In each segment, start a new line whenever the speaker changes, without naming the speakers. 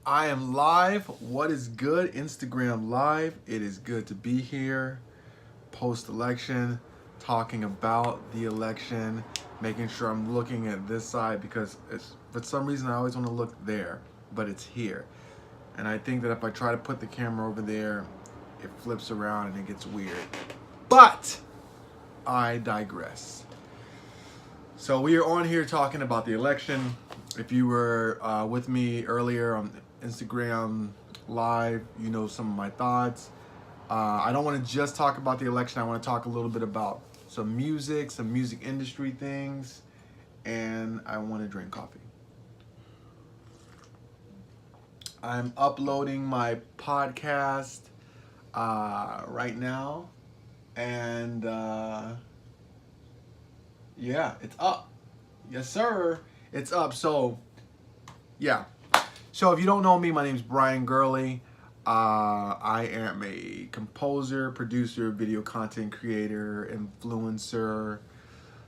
I am live. What is good? Instagram Live. It is good to be here post-election, talking about the election, making sure I'm looking at this side because for some reason I always want to look there, but it's here. And I think that if I try to put the camera over there, it flips around and it gets weird. But I digress. So we are on here talking about the election. If you were with me earlier on Instagram Live, you know some of my thoughts. I don't want to just talk about the election. I want to talk a little bit about some music industry things, and I want to drink coffee. I'm uploading my podcast right now, and yeah, it's up. Yes, sir. It's up. So, yeah. So, if you don't know me, my name's Brian Gurley. I am a composer, producer, video content creator, influencer,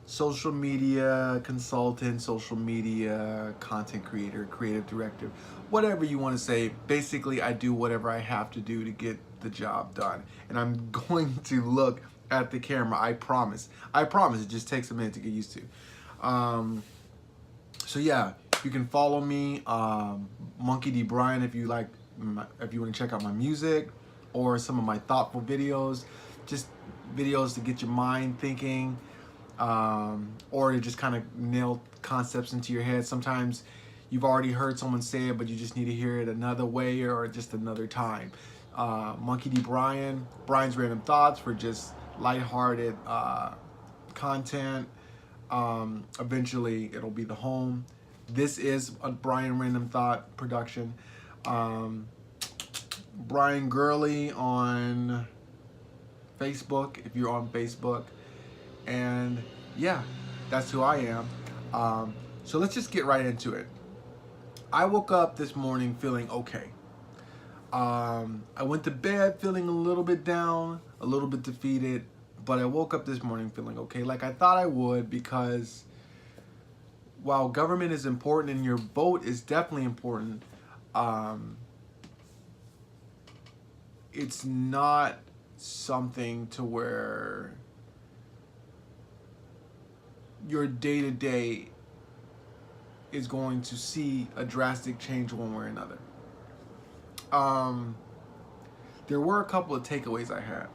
social media consultant, social media content creator, creative director, whatever you want to say. Basically, I do whatever I have to do to get the job done. And I'm going to look at the camera. I promise. I promise. It just takes a minute to get used to. So yeah, you can follow me, Monkey D. Brian, if you like. If you want to check out my music or some of my thoughtful videos, just videos to get your mind thinking, or to just kind of nail concepts into your head. Sometimes you've already heard someone say it, but you just need to hear it another way or just another time. Monkey D. Brian, Brian's Random Thoughts for just lighthearted content. Eventually it'll be the home. This is a Brian Random Thought production. Brian Gurley on Facebook, if you're on Facebook. And yeah, that's who I am. So let's just get right into it. I woke up this morning feeling okay. I went to bed feeling a little bit down, a little bit defeated, but I woke up this morning feeling okay, like I thought I would, because while government is important and your vote is definitely important, it's not something to where your day-to-day is going to see a drastic change one way or another. There were a couple of takeaways I had.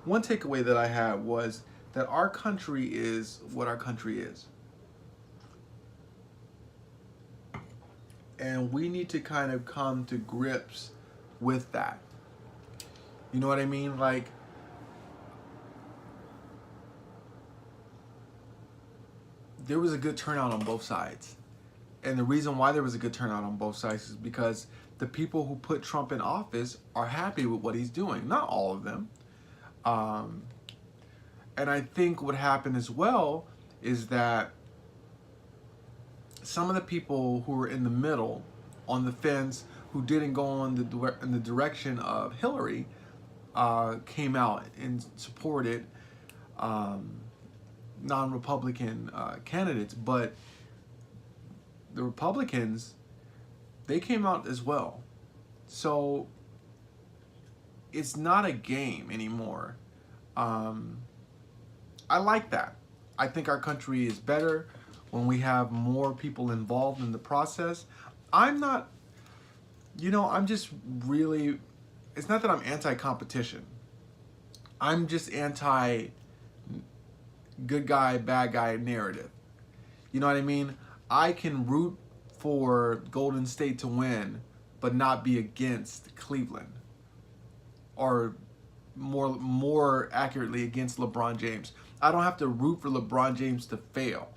One takeaway that I had was that our country is what our country is. And we need to kind of come to grips with that. You know what I mean? Like, there was a good turnout on both sides. And the reason why there was a good turnout on both sides is because the people who put Trump in office are happy with what he's doing. Not all of them. And I think what happened as well is that some of the people who were in the middle, on the fence, who didn't go in the direction of Hillary, came out and supported non-Republican candidates. But the Republicans, they came out as well. So it's not a game anymore. I like that. I think our country is better when we have more people involved in the process. I'm just really, it's not that I'm anti-competition. I'm just anti-good guy, bad guy narrative. You know what I mean? I can root for Golden State to win, but not be against Cleveland. Or more accurately, against LeBron James. I don't have to root for LeBron James to fail.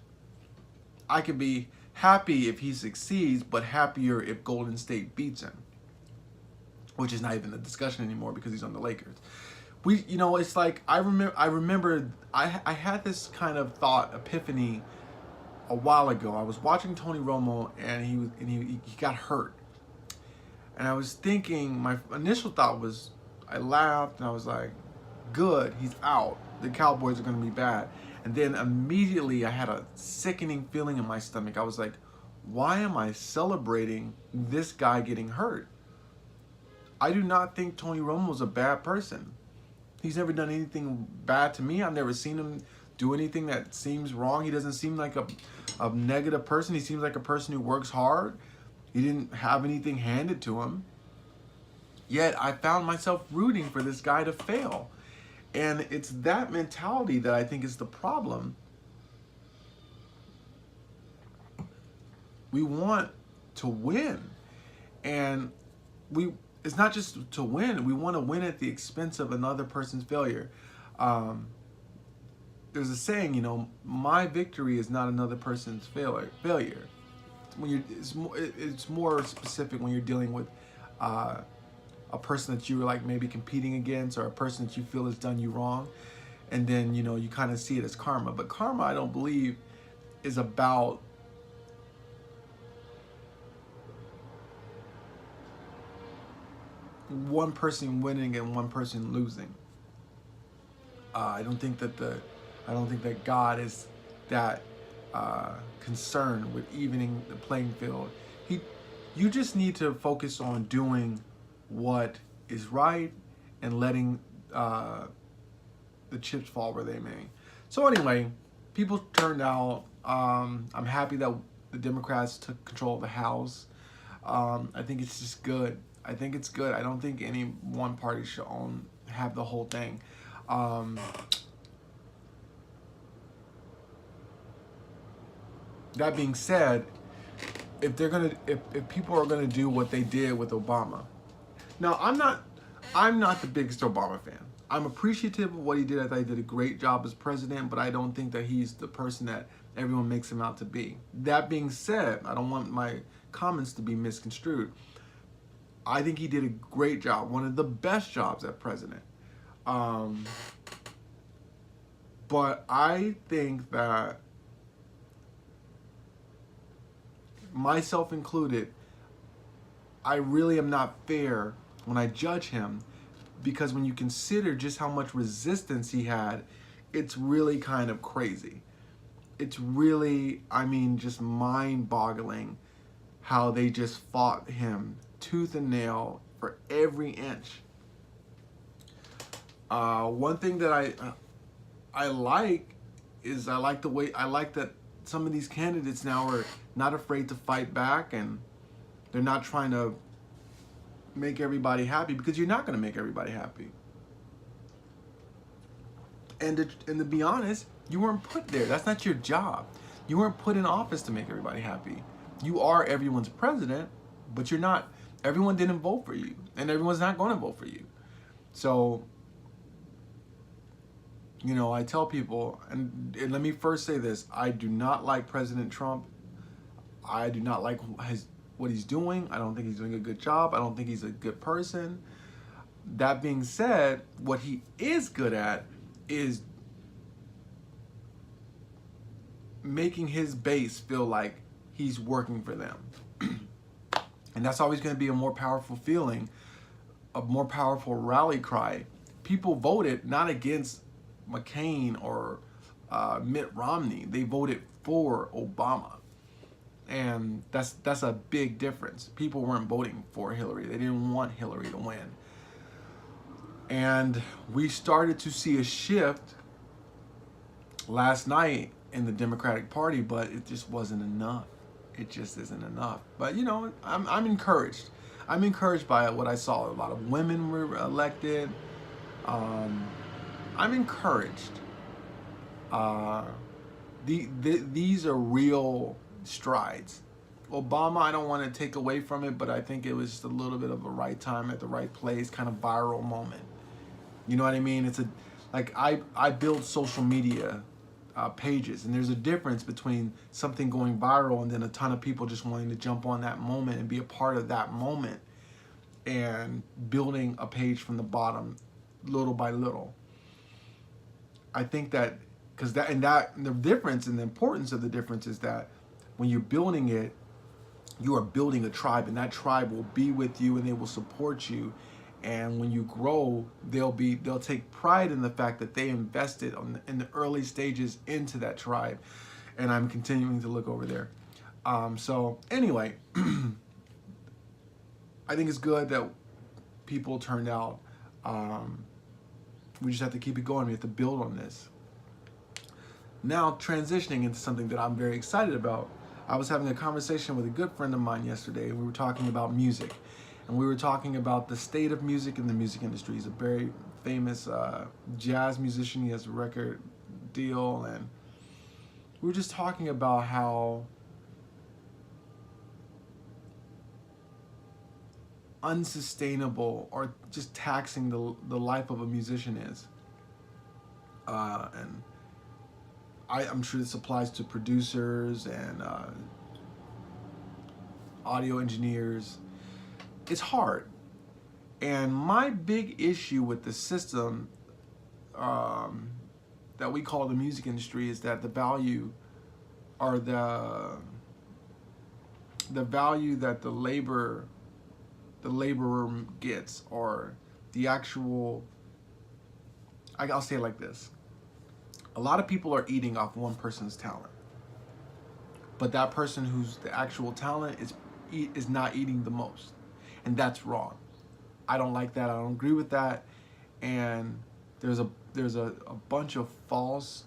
I could be happy if he succeeds, but happier if Golden State beats him, which is not even a discussion anymore because he's on the Lakers. It's like I remember I had this kind of thought epiphany a while ago. I was watching Tony Romo and he got hurt, and I was thinking, my initial thought was, I laughed and I was like, good, he's out. The Cowboys are going to be bad. And then immediately I had a sickening feeling in my stomach. I was like, why am I celebrating this guy getting hurt? I do not think Tony Romo's a bad person. He's never done anything bad to me. I've never seen him do anything that seems wrong. He doesn't seem like a negative person. He seems like a person who works hard. He didn't have anything handed to him. Yet I found myself rooting for this guy to fail. And it's that mentality that I think is the problem. We want to win. And it's not just to win. We want to win at the expense of another person's failure. There's a saying, my victory is not another person's failure. It's more specific when you're dealing with a person that you're like maybe competing against, or a person that you feel has done you wrong, and then you kind of see it as karma. But karma, I don't believe, is about one person winning and one person losing. I don't think that God is that concerned with evening the playing field. You just need to focus on doing what is right and letting the chips fall where they may. So anyway, people turned out. I'm happy that the Democrats took control of the House. I think it's just good. I think it's good. I don't think any one party should have the whole thing. That being said, if people are gonna do what they did with Obama, now I'm not the biggest Obama fan. I'm appreciative of what he did. I thought he did a great job as president, but I don't think that he's the person that everyone makes him out to be. That being said, I don't want my comments to be misconstrued. I think he did a great job, one of the best jobs as president. But I think that, myself included, I really am not fair when I judge him, because when you consider just how much resistance he had, it's really kind of crazy. It's really, just mind-boggling how they just fought him tooth and nail for every inch. One thing that I like that some of these candidates now are not afraid to fight back, and they're not trying to make everybody happy, because you're not going to make everybody happy. And to be honest, you weren't put there. That's not your job. You weren't put in office to make everybody happy. You are everyone's president, but you're not. Everyone didn't vote for you, and everyone's not going to vote for you. So, I tell people, and let me first say this: I do not like President Trump. I do not like what he's doing. I don't think he's doing a good job. I don't think he's a good person. That being said, what he is good at is making his base feel like he's working for them. And that's always going to be a more powerful feeling, a more powerful rally cry. People voted not against McCain or Mitt Romney. They voted for Obama. And that's a big difference. People weren't voting for Hillary. They didn't want Hillary to win. And we started to see a shift last night in the Democratic Party, but it just wasn't enough. It just isn't enough. But I'm encouraged. I'm encouraged by what I saw. A lot of women were elected. I'm encouraged. These are real strides. Obama, I don't want to take away from it, but I think it was just a little bit of a right time at the right place, kind of viral moment. You know what I mean? It's I build social media pages, and there's a difference between something going viral and then a ton of people just wanting to jump on that moment and be a part of that moment, and building a page from the bottom, little by little. I think that the difference and the importance of the difference is that when you're building it, you are building a tribe, and that tribe will be with you and they will support you. And when you grow, they'll take pride in the fact that they invested in the early stages into that tribe. And I'm continuing to look over there. So anyway, I think it's good that people turned out. We just have to keep it going. We have to build on this. Now transitioning into something that I'm very excited about. I was having a conversation with a good friend of mine yesterday. We were talking about music, and we were talking about the state of music in the music industry. He's a very famous jazz musician. He has a record deal, and we were just talking about how unsustainable or just taxing the life of a musician is. And I'm sure this applies to producers and audio engineers. It's hard. And my big issue with the system that we call the music industry is that the value or the value that the laborer gets, or the actual, I'll say it like this. A lot of people are eating off one person's talent, but that person who's the actual talent is not eating the most, and that's wrong. I don't like that. I don't agree with that. And there's a bunch of false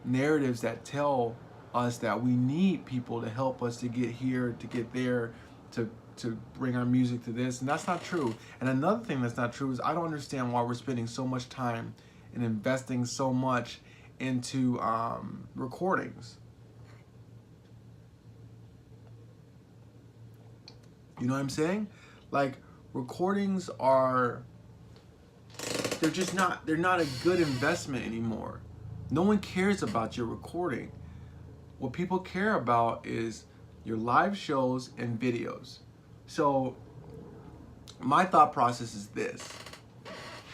narratives that tell us that we need people to help us to get here, to get there, to bring our music to this, and that's not true. And another thing that's not true is I don't understand why we're spending so much time and investing so much into recordings. You know what I'm saying? Like, recordings they're not a good investment anymore. No one cares about your recording. What people care about is your live shows and videos. So my thought process is this.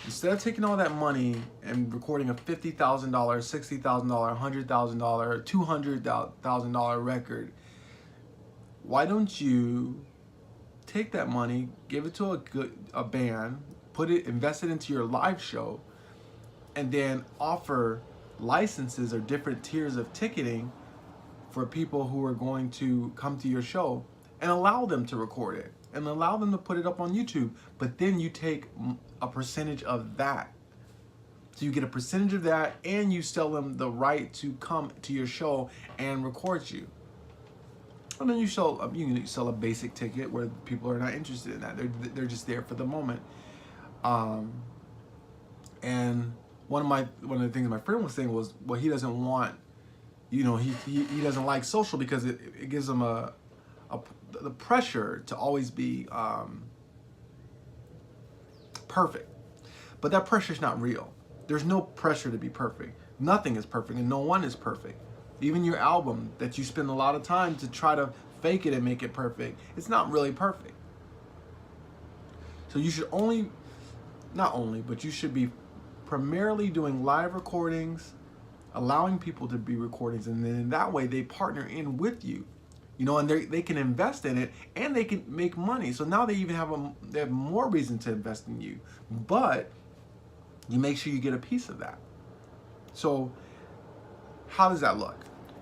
Instead of taking all that money and recording a $50,000, $60,000, $100,000, $200,000 record, why don't you take that money, give it to a band, invest it into your live show, and then offer licenses or different tiers of ticketing for people who are going to come to your show, and allow them to record it and allow them to put it up on YouTube. But then you take a percentage of that. So you get a percentage of that, and you sell them the right to come to your show and record you. And then you can sell a basic ticket where people are not interested in that. They're just there for the moment. And one of the things my friend was saying was, well, he doesn't want, he doesn't like social because it gives him the pressure to always be perfect. But that pressure is not real. There's no pressure to be perfect. Nothing is perfect, and no one is perfect. Even your album that you spend a lot of time to try to fake it and make it perfect, it's not really perfect. So you should but you should be primarily doing live recordings, allowing people to be recordings, and then in that way they partner in with you, and they can invest in it and they can make money. So now they even have more reason to invest in you, but you make sure you get a piece of that. So how does that look?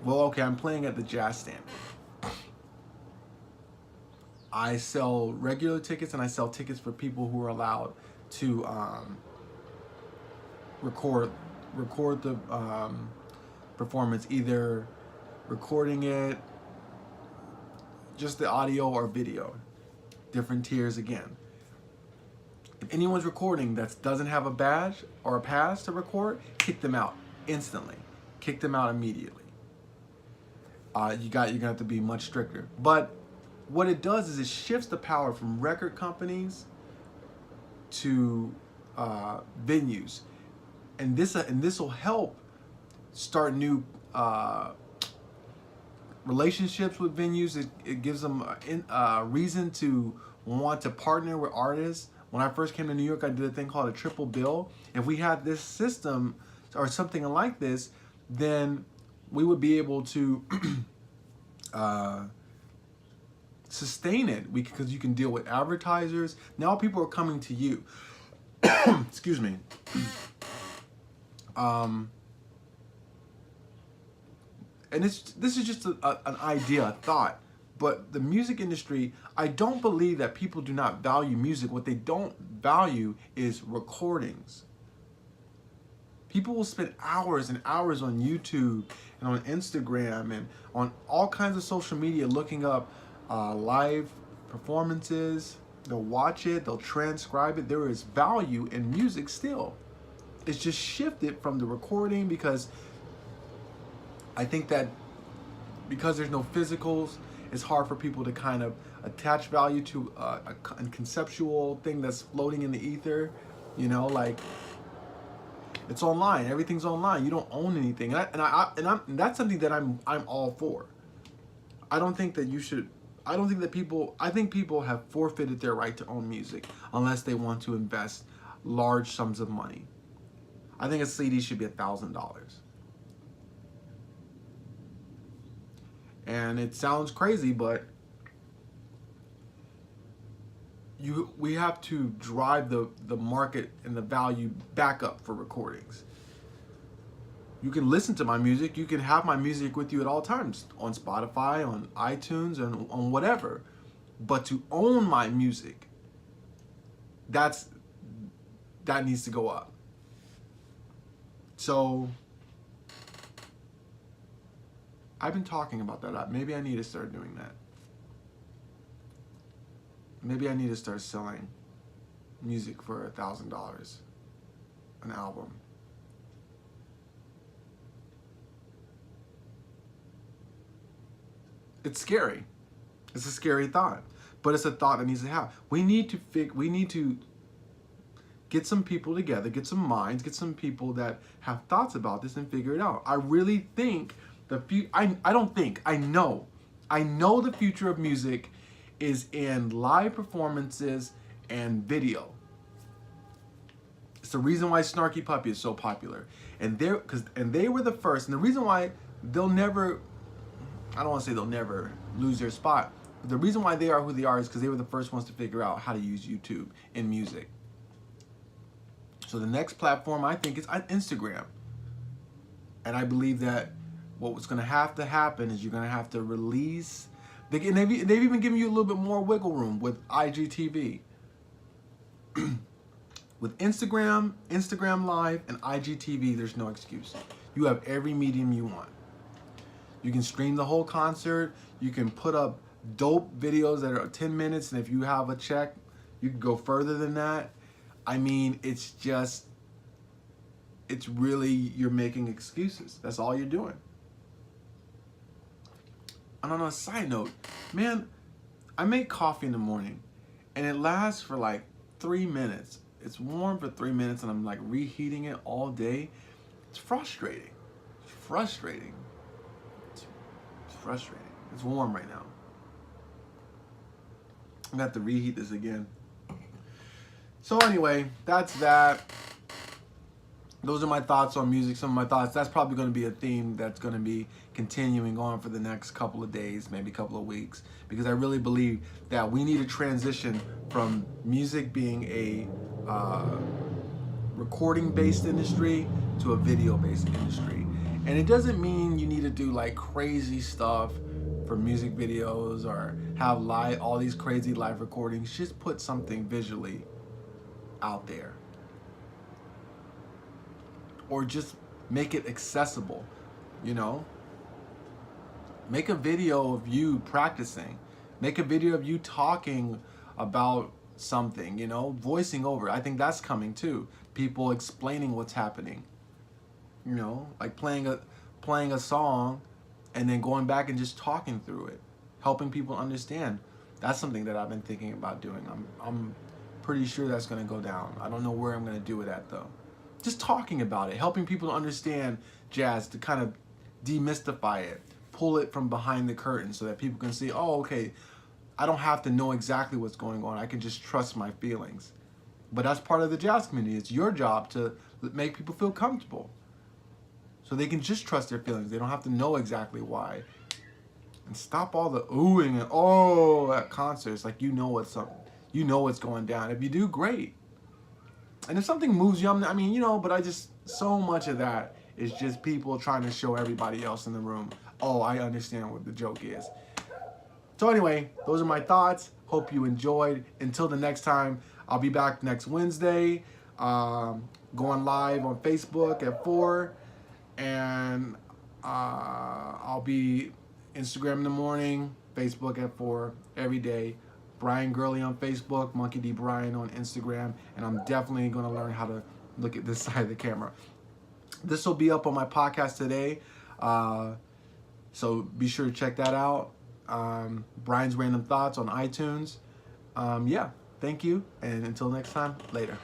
Well, okay, I'm playing at the Jazz Stand. I sell regular tickets, and I sell tickets for people who are allowed to record the performance, either recording it, just the audio or video, different tiers again. If anyone's recording that doesn't have a badge or a pass to record, kick them out instantly. Kick them out immediately. You're gonna have to be much stricter. But what it does is it shifts the power from record companies to venues, and this will help start new relationships with venues. It gives them a reason to want to partner with artists. When I first came to New York, I did a thing called a triple bill. If we had this system or something like this, then we would be able to sustain it. Because you can deal with advertisers. Now people are coming to you. Excuse me. and this is just an idea, a thought. But the music industry, I don't believe that people do not value music. What they don't value is recordings. People will spend hours and hours on YouTube and on Instagram and on all kinds of social media looking up live performances. They'll watch it, they'll transcribe it. There is value in music still. It's just shifted from the recording because I think that because there's no physicals, it's hard for people to kind of attach value to a conceptual thing that's floating in the ether. You know, like it's online. Everything's online. You don't own anything, and that's something that I'm all for. I don't think that you should. I don't think that people. I think people have forfeited their right to own music unless they want to invest large sums of money. I think a CD should be $1,000. And it sounds crazy, but we have to drive the market and the value back up for recordings. You can listen to my music. You can have my music with you at all times on Spotify, on iTunes, and on whatever. But to own my music, that needs to go up. So I've been talking about that. Maybe I need to start doing that. Maybe I need to start selling music for $1,000 an album. It's scary. It's a scary thought, but it's a thought that needs to happen. We need to get some people together, get some minds, get some people that have thoughts about this and figure it out. I really think I know the future of music is in live performances and video. It's the reason why Snarky Puppy is so popular. And they were the first, and the reason why they'll never, I don't want to say they'll never lose their spot, but the reason why they are who they are is because they were the first ones to figure out how to use YouTube in music. So the next platform I think is Instagram. And I believe that what's going to have to happen is you're going to have to release. They've even given you a little bit more wiggle room with IGTV. With Instagram Live, and IGTV, there's no excuse. You have every medium you want. You can stream the whole concert. You can put up dope videos that are 10 minutes, and if you have a check, you can go further than that. I mean, it's really, you're making excuses. That's all you're doing. And on a side note, man, I make coffee in the morning and it lasts for like 3 minutes. It's warm for 3 minutes and I'm like reheating it all day. It's frustrating. It's frustrating. It's frustrating. It's warm right now. I'm gonna have to reheat this again. So anyway, that's that. Those are my thoughts on music, some of my thoughts. That's probably going to be a theme that's going to be continuing on for the next couple of days, maybe a couple of weeks, because I really believe that we need to transition from music being a recording-based industry to a video-based industry. And it doesn't mean you need to do like crazy stuff for music videos or have all these crazy live recordings. Just put something visually out there. Or just make it accessible, you know? Make a video of you practicing. Make a video of you talking about something, you know? Voicing over. I think that's coming too. People explaining what's happening. You know? Like playing a song and then going back and just talking through it. Helping people understand. That's something that I've been thinking about doing. I'm pretty sure that's gonna go down. I don't know where I'm gonna do it at though. Just talking about it, helping people to understand jazz, to kind of demystify it, pull it from behind the curtain so that people can see, oh, okay, I don't have to know exactly what's going on. I can just trust my feelings. But that's part of the jazz community. It's your job to make people feel comfortable so they can just trust their feelings. They don't have to know exactly why. And stop all the oohing and oh at concerts. Like you know what's going down. If you do, great. And if something moves you, but so much of that is just people trying to show everybody else in the room, oh, I understand what the joke is. So anyway, those are my thoughts. Hope you enjoyed. Until the next time, I'll be back next Wednesday, going live on Facebook at 4, and I'll be Instagram in the morning, Facebook at 4 every day. Brian Gurley on Facebook, Monkey D. Brian on Instagram, and I'm definitely going to learn how to look at this side of the camera. This will be up on my podcast today, so be sure to check that out. Brian's Random Thoughts on iTunes. Yeah, thank you, and until next time, later.